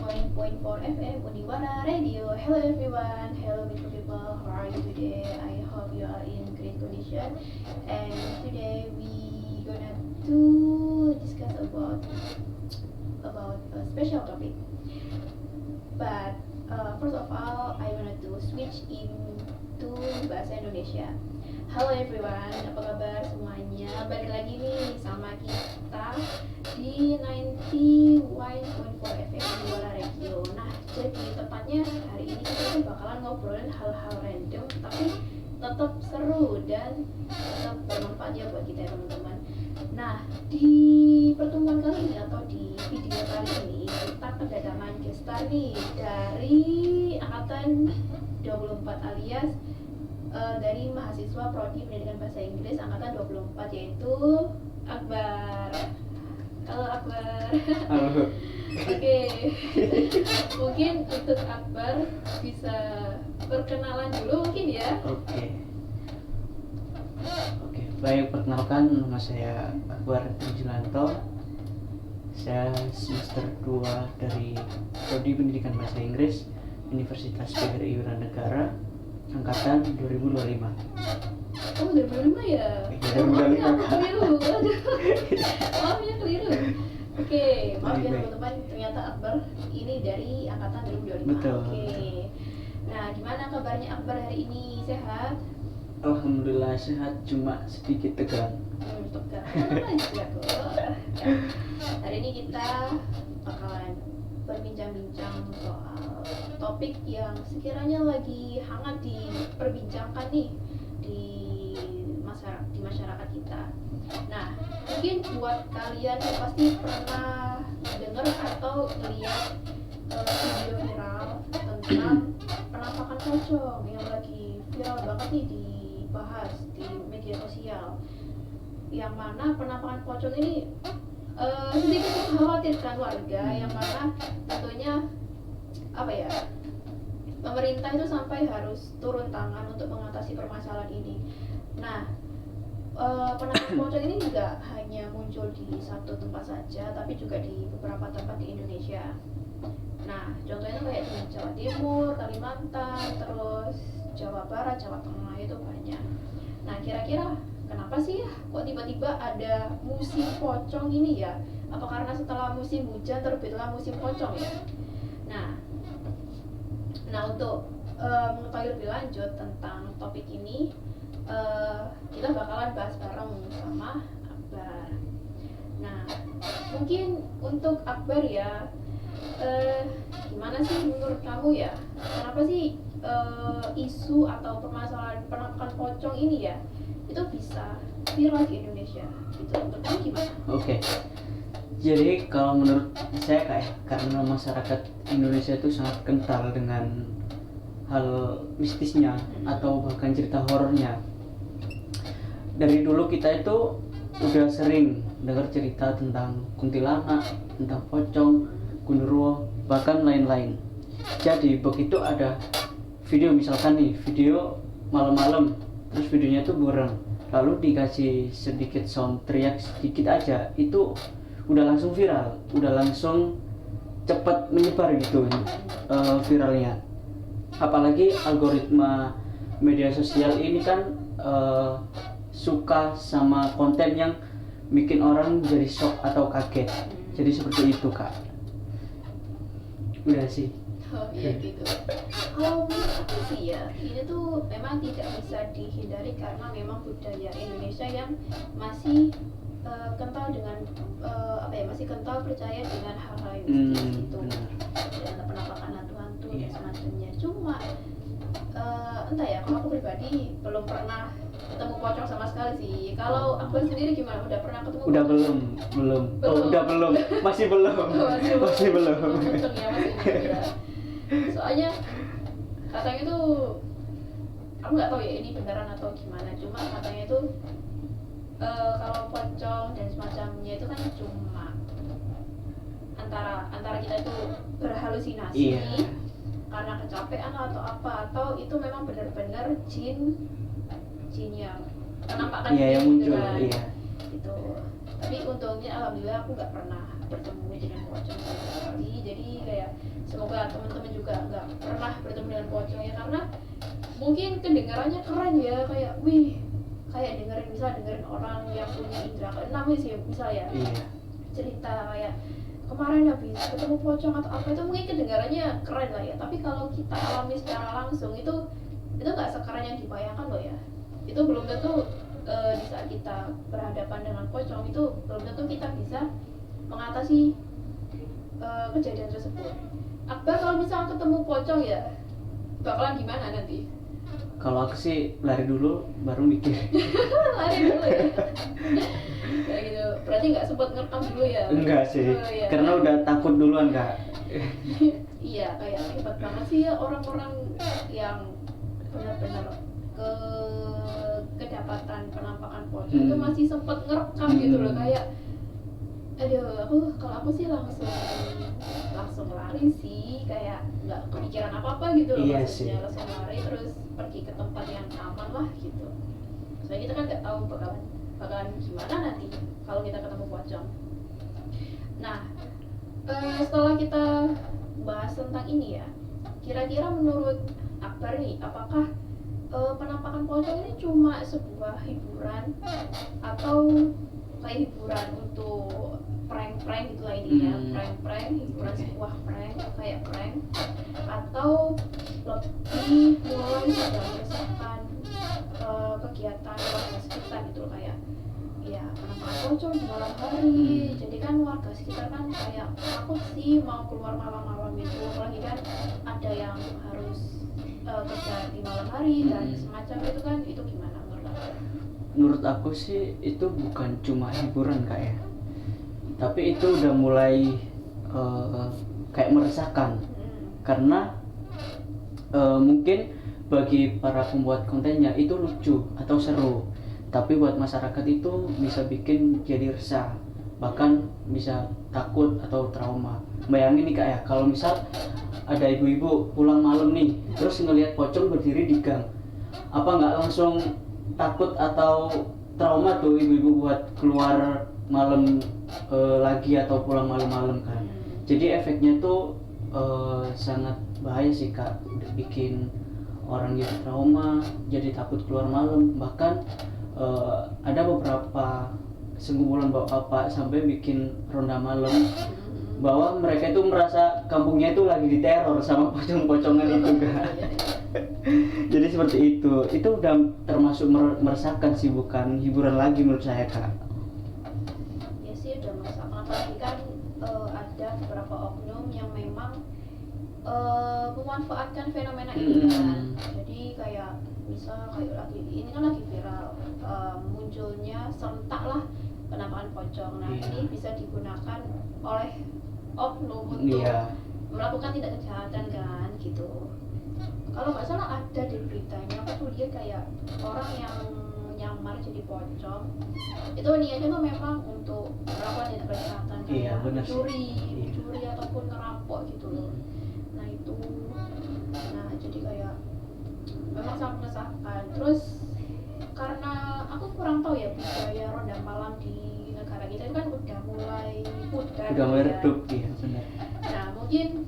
91.4 FM Uniwara Radio. Hello everyone, hello beautiful people, how are you today? I hope you are in great condition. And today we gonna to discuss about a special topic. But first of all, I wanted to switch into bahasa Indonesia. Halo everyone, apa kabar semuanya? Balik lagi nih sama kita di 91.4 FM Uniwara Radio. Nah, jadi tepatnya hari ini kita bakalan ngobrolin hal-hal random tapi tetap seru dan tetap bermanfaat ya buat kita ya teman-teman. Nah, di pertemuan kali ini atau di video kali ini kita kedatangan guest star nih dari angkatan 24 alias dari mahasiswa Prodi Pendidikan Bahasa Inggris angkatan 24 yaitu Akbar. Halo Akbar. Halo. Oke. Mungkin untuk Akbar bisa perkenalan dulu mungkin ya. Oke. Baik, perkenalkan nama saya Akbar Trijulanto. Saya semester 2 dari Prodi Pendidikan Bahasa Inggris Universitas PGRI Wiranegara angkatan 2025. Oh, 2005 ya? Iya, 2025. Keliru. Maafnya keliru. Oke, maaf ya teman-teman, ternyata Akbar ini dari angkatan 2025. Betul. Oke. Nah, gimana kabarnya Akbar hari ini? Sehat? Alhamdulillah sehat, cuma sedikit tegang. Tegang. Aja kok. Hari ini kita bakalan berbincang-bincang soal topik yang sekiranya lagi hangat diperbincangkan nih di masyarakat kita. Nah, mungkin buat kalian yang pasti pernah dengar atau melihat video viral tentang penampakan pocong yang lagi viral banget nih dibahas di media sosial, yang mana penampakan pocong ini sedikit mengkhawatirkan warga, yang mana tentunya pemerintah itu sampai harus turun tangan untuk mengatasi permasalahan ini. Nah, penampakan pocong ini juga hanya muncul di satu tempat saja, tapi juga di beberapa tempat di Indonesia. Nah, contohnya kayak di Jawa Timur, Kalimantan, terus Jawa Barat, Jawa Tengah itu banyak. Nah, kira-kira kenapa sih ya kok tiba-tiba ada musim pocong ini ya? Apa karena setelah musim hujan terbitlah musim pocong ya? Nah untuk mengetahui lebih lanjut tentang topik ini, kita bakalan bahas bareng sama Akbar. Nah, mungkin untuk Akbar ya, gimana sih menurut kamu ya? Kenapa sih isu atau permasalahan penampakan pocong ini ya itu bisa viral di Indonesia gitu? Untuk kamu gimana? Oke. Jadi kalau menurut saya karena masyarakat Indonesia itu sangat kental dengan hal mistisnya atau bahkan cerita horornya. Dari dulu kita itu udah sering dengar cerita tentang kuntilanak, tentang pocong, gundurwo, bahkan lain-lain. Jadi begitu ada video, misalkan nih video malam-malam, terus videonya tuh buram, lalu dikasih sedikit sound teriak sedikit aja, itu udah langsung viral, udah langsung cepat menyebar gitu viralnya. Apalagi algoritma media sosial ini kan suka sama konten yang bikin orang jadi shock atau kaget. Jadi seperti itu Kak. Udah sih. Oh iya gitu. Kalau menurut aku sih ya, ini tuh memang tidak bisa dihindari karena memang budaya Indonesia yang masih kental dengan masih kental percaya dengan hal-hal yang mistis itu, dan penampakan hantu-hantu dan semacamnya. Cuma entah ya, kalau aku pribadi belum pernah ketemu pocong sama sekali sih. Kalau aku sendiri gimana? Udah pernah ketemu? Udah pocong? belum. Oh, udah belum. Masih belum. Masih belum. Untung ya, masih belum ya. Soalnya katanya tuh, aku nggak tahu ya ini beneran atau gimana. Cuma katanya tuh kalau pocong dan semacamnya itu kan cuma antara kita itu berhalusinasi karena kecapean atau apa, atau itu memang benar-benar jin yang penampakan yang muncul gitu. Tapi untungnya alhamdulillah aku nggak pernah bertemu dengan pocong sama sekali. Jadi kayak semoga teman-teman juga nggak pernah bertemu dengan pocong ya, karena mungkin kedengarannya keren ya, kayak wih, kayak dengerin orang yang punya indra keenam sih misal ya, cerita kayak kemarin habis ketemu pocong atau apa, itu mungkin kedengarannya keren lah ya, tapi kalau kita alami secara langsung itu nggak sekeren yang dibayangkan loh ya. Itu belum tentu di saat kita berhadapan dengan pocong itu belum tentu kita bisa mengatasi kejadian tersebut. Akbar kalau misalnya ketemu pocong ya bakalan gimana nanti? Kalau aku sih lari dulu baru mikir. Lari dulu ya. Kayak gitu. Berarti nggak sempat ngerekam dulu ya? Enggak sih, Iya. karena udah takut duluan Kak. Iya, kayak hebat banget sih ya orang-orang yang benar-benar kedapatan penampakan pocong itu masih sempat ngerekam gitu loh, kayak aduh, kalau aku sih langsung lari sih, kayak nggak kepikiran apa-apa gitu loh. Iya maksudnya sih. langsung lari terus pergi ke tempat yang aman lah gitu. Soalnya kita kan nggak tahu bakalan gimana nanti kalau kita ketemu pocong. Nah, setelah kita bahas tentang ini ya, kira-kira menurut Akbar nih, apakah penampakan pocong ini cuma sebuah hiburan atau kayak hiburan untuk prank gitu lah intinya, prank hiburan, sebuah prank kayak prank, atau lebih mulai sudah meresahkan kegiatan warga sekitar gitu loh, kayak ya penampakan pocong di malam hari. Jadi kan warga sekitar kan kayak takut sih mau keluar malam-malam itu, apalagi kan ada yang harus kerja di malam hari dan semacam itu kan. Itu gimana menurut Anda? Menurut aku sih itu bukan cuma hiburan Kak ya, tapi itu udah mulai kayak meresahkan. Karena mungkin bagi para pembuat kontennya itu lucu atau seru, tapi buat masyarakat itu bisa bikin jadi resah, bahkan bisa takut atau trauma. Bayangin nih Kak ya, kalau misal ada ibu-ibu pulang malam nih terus ngelihat pocong berdiri di gang, apa nggak langsung takut atau trauma tuh ibu-ibu buat keluar malam lagi atau pulang malam-malam kan. Jadi efeknya tuh sangat bahaya sih Kak, bikin orang jadi trauma, jadi takut keluar malam. Bahkan ada beberapa sekumpulan bapak sampai bikin ronda malam bahwa mereka itu merasa kampungnya itu lagi diteror sama pocong-pocongan itu Kak. Jadi seperti itu udah termasuk meresahkan sih, bukan hiburan lagi menurut saya Kak. Ya sih udah meresahkan, apalagi kan ada beberapa oknum yang memang memanfaatkan fenomena ini kan. Jadi kayak misal kayak ini kan lagi viral munculnya serentak lah penampakan pocong. Nah ini bisa digunakan oleh oknum untuk melakukan tindak kejahatan kan gitu. Kalau nggak salah ada di beritanya, aku tuh lihat kayak orang yang nyamar jadi pocong itu niatnya tuh memang untuk melakukan tindak kejahatan kayak mencuri ataupun ngerampok gitu loh. Nah jadi kayak memang sangat meresahkan. Terus karena aku kurang tahu ya budaya ronda malam di negara kita itu kan udah mulai pudar, udah mulai redup ya benar. Nah mungkin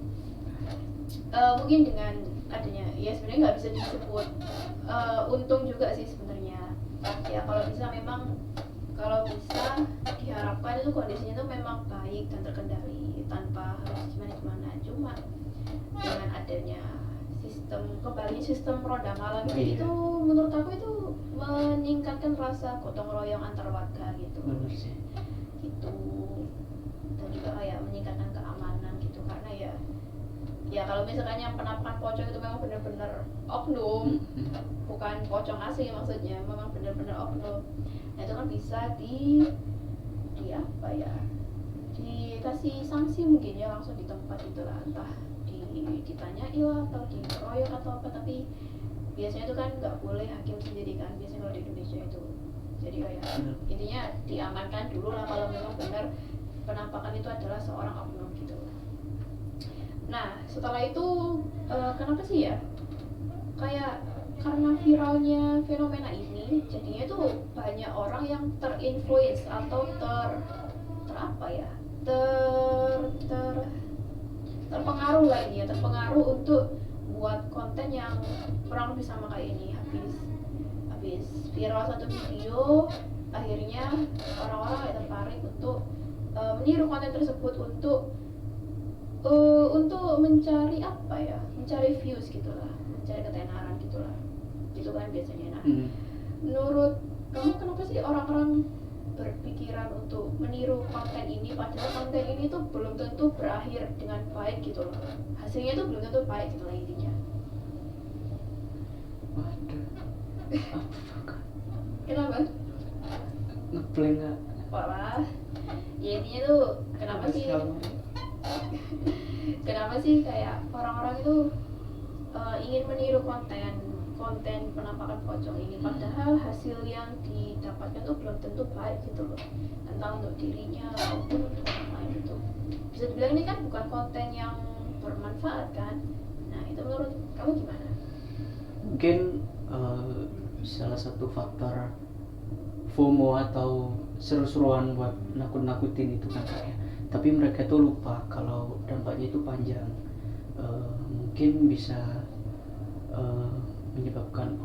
dengan adanya ya sebenarnya nggak bisa disebut untung juga sih sebenarnya ya, kalau bisa diharapkan itu kondisinya tuh memang baik dan terkendali tanpa harus gimana. Cuma dengan adanya sistem ronda malam itu menurut aku itu meningkatkan rasa gotong royong antar warga gitu. Benar sih. Gitu. Dan juga kayak meningkatkan keamanan gitu, karena ya kalau misalkan yang penampakan pocong itu memang benar-benar oknum, bukan pocong asli maksudnya, memang benar-benar oknum. Nah itu kan bisa di apa ya, dikasih sanksi mungkin ya langsung di tempat itulah, entah ditanyai lah atau dikeroyok atau apa. Tapi biasanya itu kan nggak boleh hakim sendiri kan biasanya kalau di Indonesia itu. Jadi kayak intinya diamankan dulu lah kalau memang benar penampakan itu adalah seorang oknum gitu. Nah setelah itu kenapa sih ya, kayak karena viralnya fenomena ini jadinya tuh banyak orang yang terinfluence atau terpengaruh terpengaruh lah ini ya, terpengaruh untuk buat konten yang kurang lebih sama kayak ini. Habis viral satu video, akhirnya orang-orang kayak tertarik untuk meniru konten tersebut untuk mencari apa ya, mencari views gitulah, mencari ketenaran gitulah, gitu kan biasanya. Nah, menurut kamu kenapa sih orang-orang berpikiran untuk meniru konten ini, padahal konten ini tuh belum tentu berakhir dengan baik gitu loh, hasilnya tuh belum tentu baik gitu lah intinya. Waduh, apa Kenapa? ngeplay nggak? Walah, ya intinya tuh kenapa sih kayak orang-orang itu ingin meniru konten penampakan pocong ini, padahal hasil yang didapatkan tuh belum tentu baik gitu loh, entah untuk dirinya maupun untuk orang lain. Itu bisa dibilang ini kan bukan konten yang bermanfaat kan. Nah, itu menurut kamu gimana? Mungkin salah satu faktor FOMO atau seru-seruan buat nakut-nakutin itu kan kayak, tapi mereka tuh lupa kalau dampaknya itu panjang. Mungkin bisa menyebabkan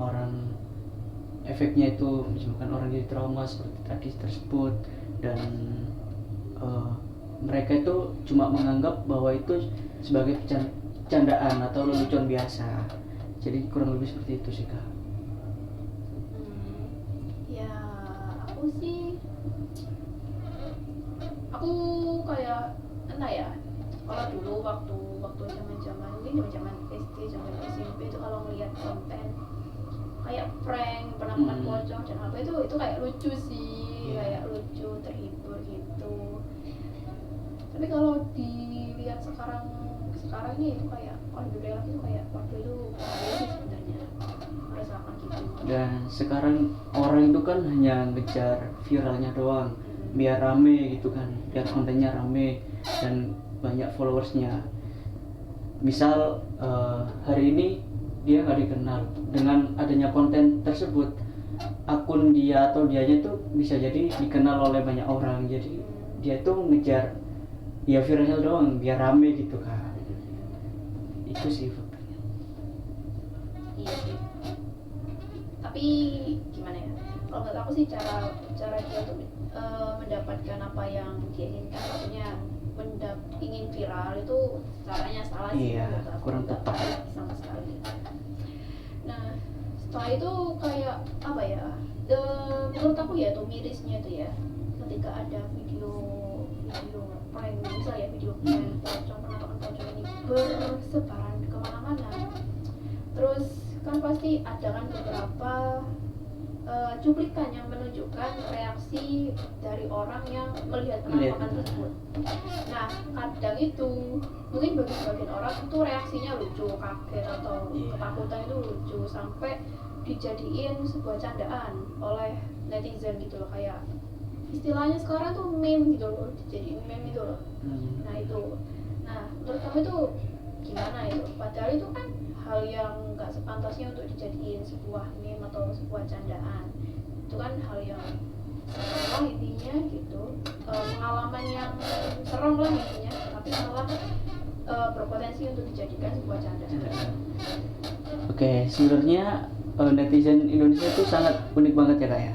efeknya itu menyebabkan orang jadi trauma seperti tadi tersebut, dan mereka itu cuma menganggap bahwa itu sebagai candaan atau lelucon biasa. Jadi kurang lebih seperti itu sih Kak. Ya aku kayak entah ya, kalau dulu waktu zaman SD, zaman SMP itu kalau ngeliat konten kayak prank, penampakan pocong dan apa itu kayak lucu sih, kayak lucu, terhibur gitu. Tapi kalau dilihat sekarang ini itu kayak kalau dilihat itu kayak waktu itu bahaya sih sebenarnya, merasakan gitu. Dan sekarang orang itu kan hanya ngejar viralnya doang, biar rame gitu kan, biar kontennya rame dan banyak followersnya. Misal hari ini dia nggak dikenal, dengan adanya konten tersebut akun dia atau dianya tuh bisa jadi dikenal oleh banyak orang. Jadi dia tuh ngejar ya viralnya doang biar rame gitu kan. Itu sih faktornya. Iya sih. Tapi gimana ya? Kalau menurut aku sih cara dia untuk mendapatkan apa yang dia inginkan, maksudnya ingin viral itu caranya salah sih. Iya, kurang tepat sama sekali. Nah, setelah itu kayak apa ya? Menurut aku ya tuh mirisnya itu ya, ketika ada video prank, misal ya video prank pocong, penampakan pocong ini bersebaran kemana-mana. Terus kan pasti ada kan beberapa cuplikan yang menunjukkan reaksi dari orang yang melihat penampakan tersebut. Nah, kadang itu mungkin bagi sebagian orang itu reaksinya lucu, kaget atau ketakutan itu lucu, sampai dijadiin sebuah candaan oleh netizen gitu loh, kayak istilahnya sekarang tuh meme gitu loh, dijadiin meme gitu loh. Nah menurut kamu itu gimana itu? Padahal itu kan hal yang nggak sepantasnya untuk dijadiin sebuah meme atau sebuah candaan. Itu kan hal yang serem intinya gitu, pengalaman yang serem lah intinya, tapi malah berpotensi untuk dijadikan sebuah candaan. Oke, sebenarnya netizen Indonesia itu sangat unik banget ya Kak ya.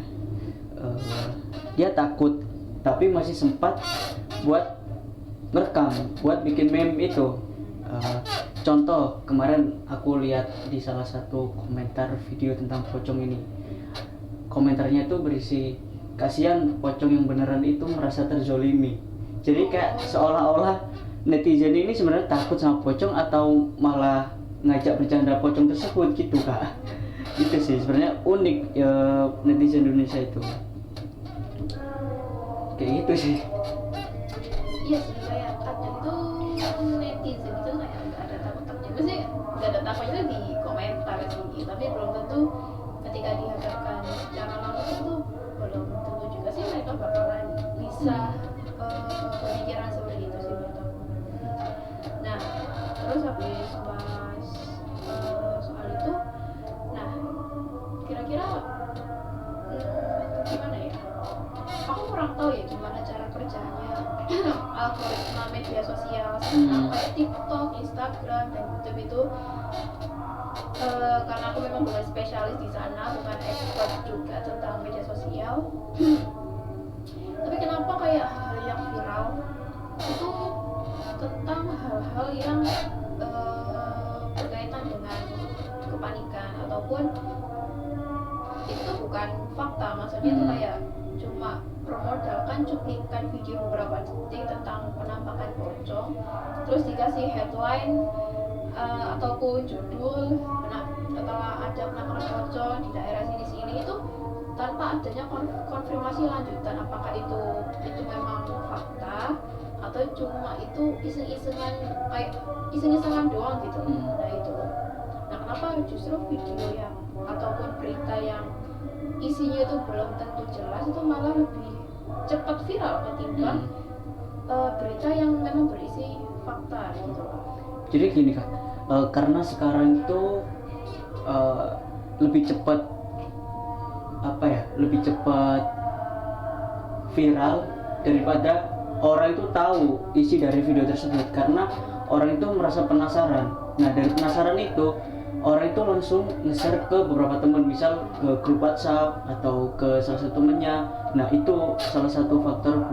Dia takut tapi masih sempat buat ngerekam, buat bikin meme itu. Contoh kemarin aku lihat di salah satu komentar video tentang pocong ini, komentarnya itu berisi, kasihan pocong yang beneran itu merasa terzolimi. Jadi kayak seolah-olah netizen ini sebenarnya takut sama pocong atau malah ngajak bercanda pocong tersebut gitu Kak. Itu sih sebenarnya unik ya, netizen Indonesia itu kayak gitu sih. Iya sih, kayak kadang tuh netizen itu kayak nggak ada takut-takutnya, maksudnya nggak ada takutnya di komentar sih, tapi belum tentu ketika dihadapkan secara langsung tuh belum tentu juga sih mereka bakalan bisa pemikiran seperti itu sih menurut aku. Nah, terus habis bahas soal itu, nah kira-kira gimana ya? Aku kurang tahu ya gimana cara kerjanya algoritma media media sosial kayak TikTok, Instagram, dan YouTube itu karena aku memang bukan spesialis di sana, bukan expert juga tentang media sosial. Tapi kenapa kayak hal yang viral itu tentang hal-hal yang berkaitan dengan kepanikan ataupun itu tuh bukan fakta, maksudnya itu kayak cuma memodalkan cuplikan video beberapa detik tentang penampakan pocong, terus dikasih headline ataupun judul telah ada penampakan pocong di daerah sini itu tanpa adanya konfirmasi lanjutan apakah itu memang fakta atau cuma itu iseng-isengan doang gitu. Nah itu, nah kenapa justru video yang ataupun berita yang isinya itu belum tentu jelas itu malah lebih cepat viral ketimbang berita yang memang berisi fakta gitu. Jadi gini Kak, karena sekarang itu lebih cepat lebih cepat viral daripada orang itu tahu isi dari video tersebut, karena orang itu merasa penasaran. Nah dari penasaran itu orang itu langsung nge-share ke beberapa teman, misal ke grup WhatsApp atau ke salah satu temannya. Nah itu salah satu faktor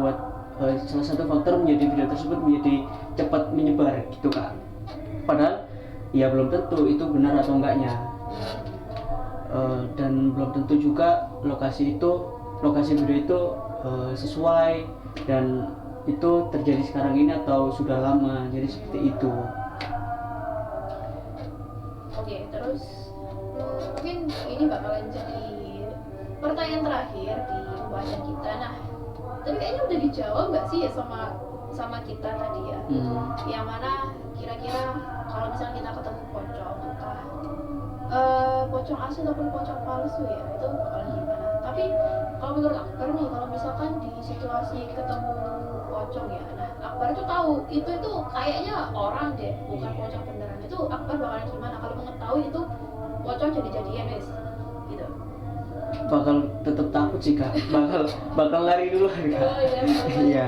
menjadi video tersebut menjadi cepat menyebar gitu Kak. Padahal ya belum tentu itu benar atau enggaknya, dan belum tentu juga lokasi video itu sesuai dan itu terjadi sekarang ini atau sudah lama, jadi seperti itu. Oke, terus mungkin ini bakalan jadi pertanyaan terakhir di pembahasan kita. Nah, tapi kayaknya udah dijawab nggak sih ya sama kita tadi ya? Yang mana kira-kira kalau misalnya kita ketemu pocong, entah pocong asli ataupun pocong palsu ya, itu bakalan gimana? Tapi kalau menurut Akbar nih, kalau misalkan di situasi ketemu pocong ya, nah Akbar itu tahu itu kayaknya orang deh, bukan pocong beneran. Itu Akbar bakalan gimana kalau mengetahui itu pocong jadi-jadian guys gitu? Bakal tetap takut sih Kak, bakal lari dulu Kak. Oh iya, Iya.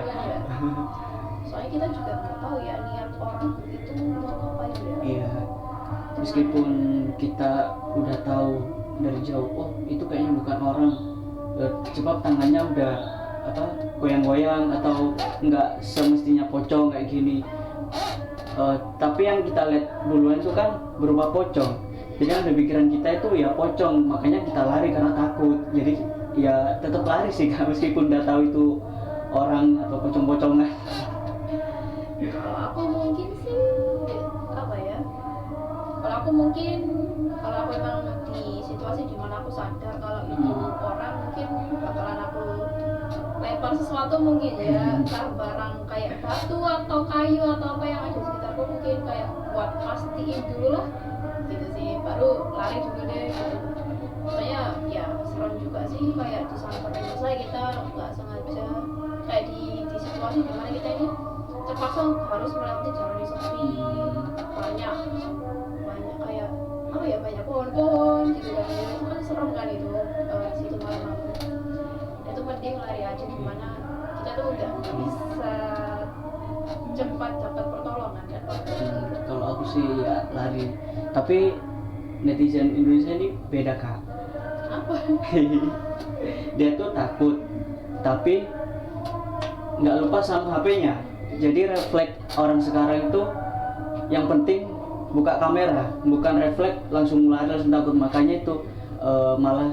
Soalnya kita juga nggak tahu ya niat orang itu mau ngapain ya. Iya. Meskipun kita udah tahu dari jauh, oh itu kayaknya bukan orang, sebab tangannya udah goyang-goyang atau nggak semestinya pocong kayak gini. Tapi yang kita lihat duluan itu kan berupa pocong. Jadi kan di pikiran kita itu ya pocong, makanya kita lari karena takut. Jadi ya tetap lari sih Kak, meskipun udah tahu itu orang atau pocong-pocongan. Kalau aku mungkin sih apa ya? Kalau aku emang di situasi dimana aku sadar kalau itu orang, mungkin bakalan aku lempar sesuatu mungkin ya, entah barang kayak batu atau kayu atau apa yang ada di sekitarku, mungkin kayak buat pastiin dulu lah gitu sih, baru lari juga deh gitu. Soalnya ya serem juga sih kayak disamperin saya, kita nggak sengaja kayak di situasi dimana kita ini terpaksa harus melewati jalan yang sepi, banyak kayak banyak pohon-pohon gitu kan, itu kan serem kan itu situ malam. Itu mending lari aja, gimana kita tuh udah bisa cepat dapat pertolongan kan. Kalau aku sih ya lari, tapi netizen Indonesia ini beda Kak. Apa? Dia tuh takut tapi nggak lupa sama HP-nya. Jadi refleks orang sekarang itu yang penting buka kamera, bukan refleks langsung lari langsung takut. Makanya itu malah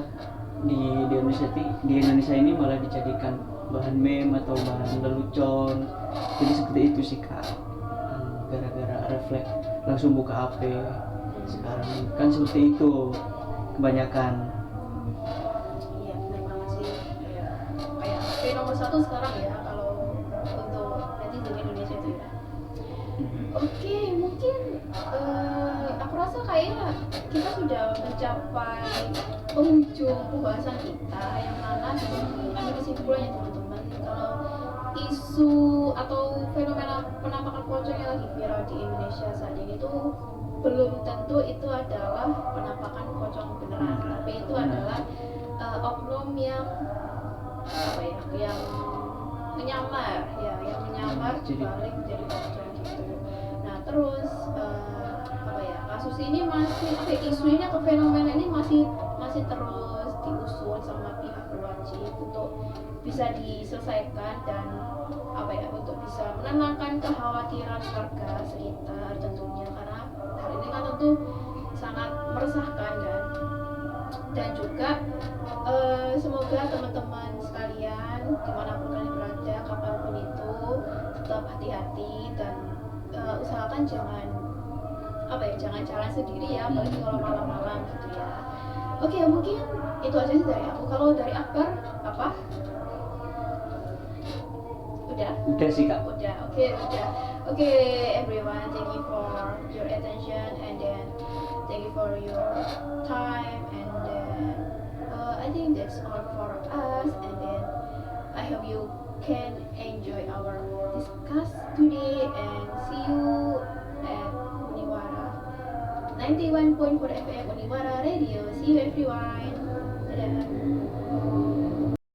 di Indonesia ini malah dijadikan bahan meme atau bahan lelucon. Jadi seperti itu sih Kak, gara-gara refleks langsung buka HP. Sekarang kan seperti itu kebanyakan. Iya benar banget sih, kayak HP nomor 1 sekarang ya kalau untuk netizen Indonesia itu ya. Oke, mungkin aku rasa kayaknya kita sudah mencapai penghujung pembahasan kita, yang mana ini kesimpulannya teman-teman, kalau isu atau fenomena penampakan pocong yang lagi viral di Indonesia saat ini tuh belum tentu itu adalah penampakan pocong beneran, tapi itu adalah oknum yang menyamar ya, yang menyamar balik jadi pocong gitu. Nah terus apa ya, kasus ini masih isu ini atau fenomena ini masih terus diusut sama pihak berwajib untuk bisa diselesaikan dan apa ya, untuk bisa menenangkan kekhawatiran warga sekitar tentunya, karena hal ini kan tentu sangat meresahkan kan. Dan juga semoga teman-teman sekalian dimanapun kalian berada, kapanpun itu, tetap hati-hati dan usahakan jangan jalan sendiri ya, apalagi kalau malam-malam gitu ya. Oke, mungkin itu aja sih dari aku. Kalau dari Akbar apa? Udah sih Kak. Udah. Oke, everyone, thank you for your attention, and then thank you for your time, and then I think that's all for us, and then I hope you can enjoy our discuss today, and see you at Uniwara 91.4 FM Uniwara Radio. See you everyone. Dadah.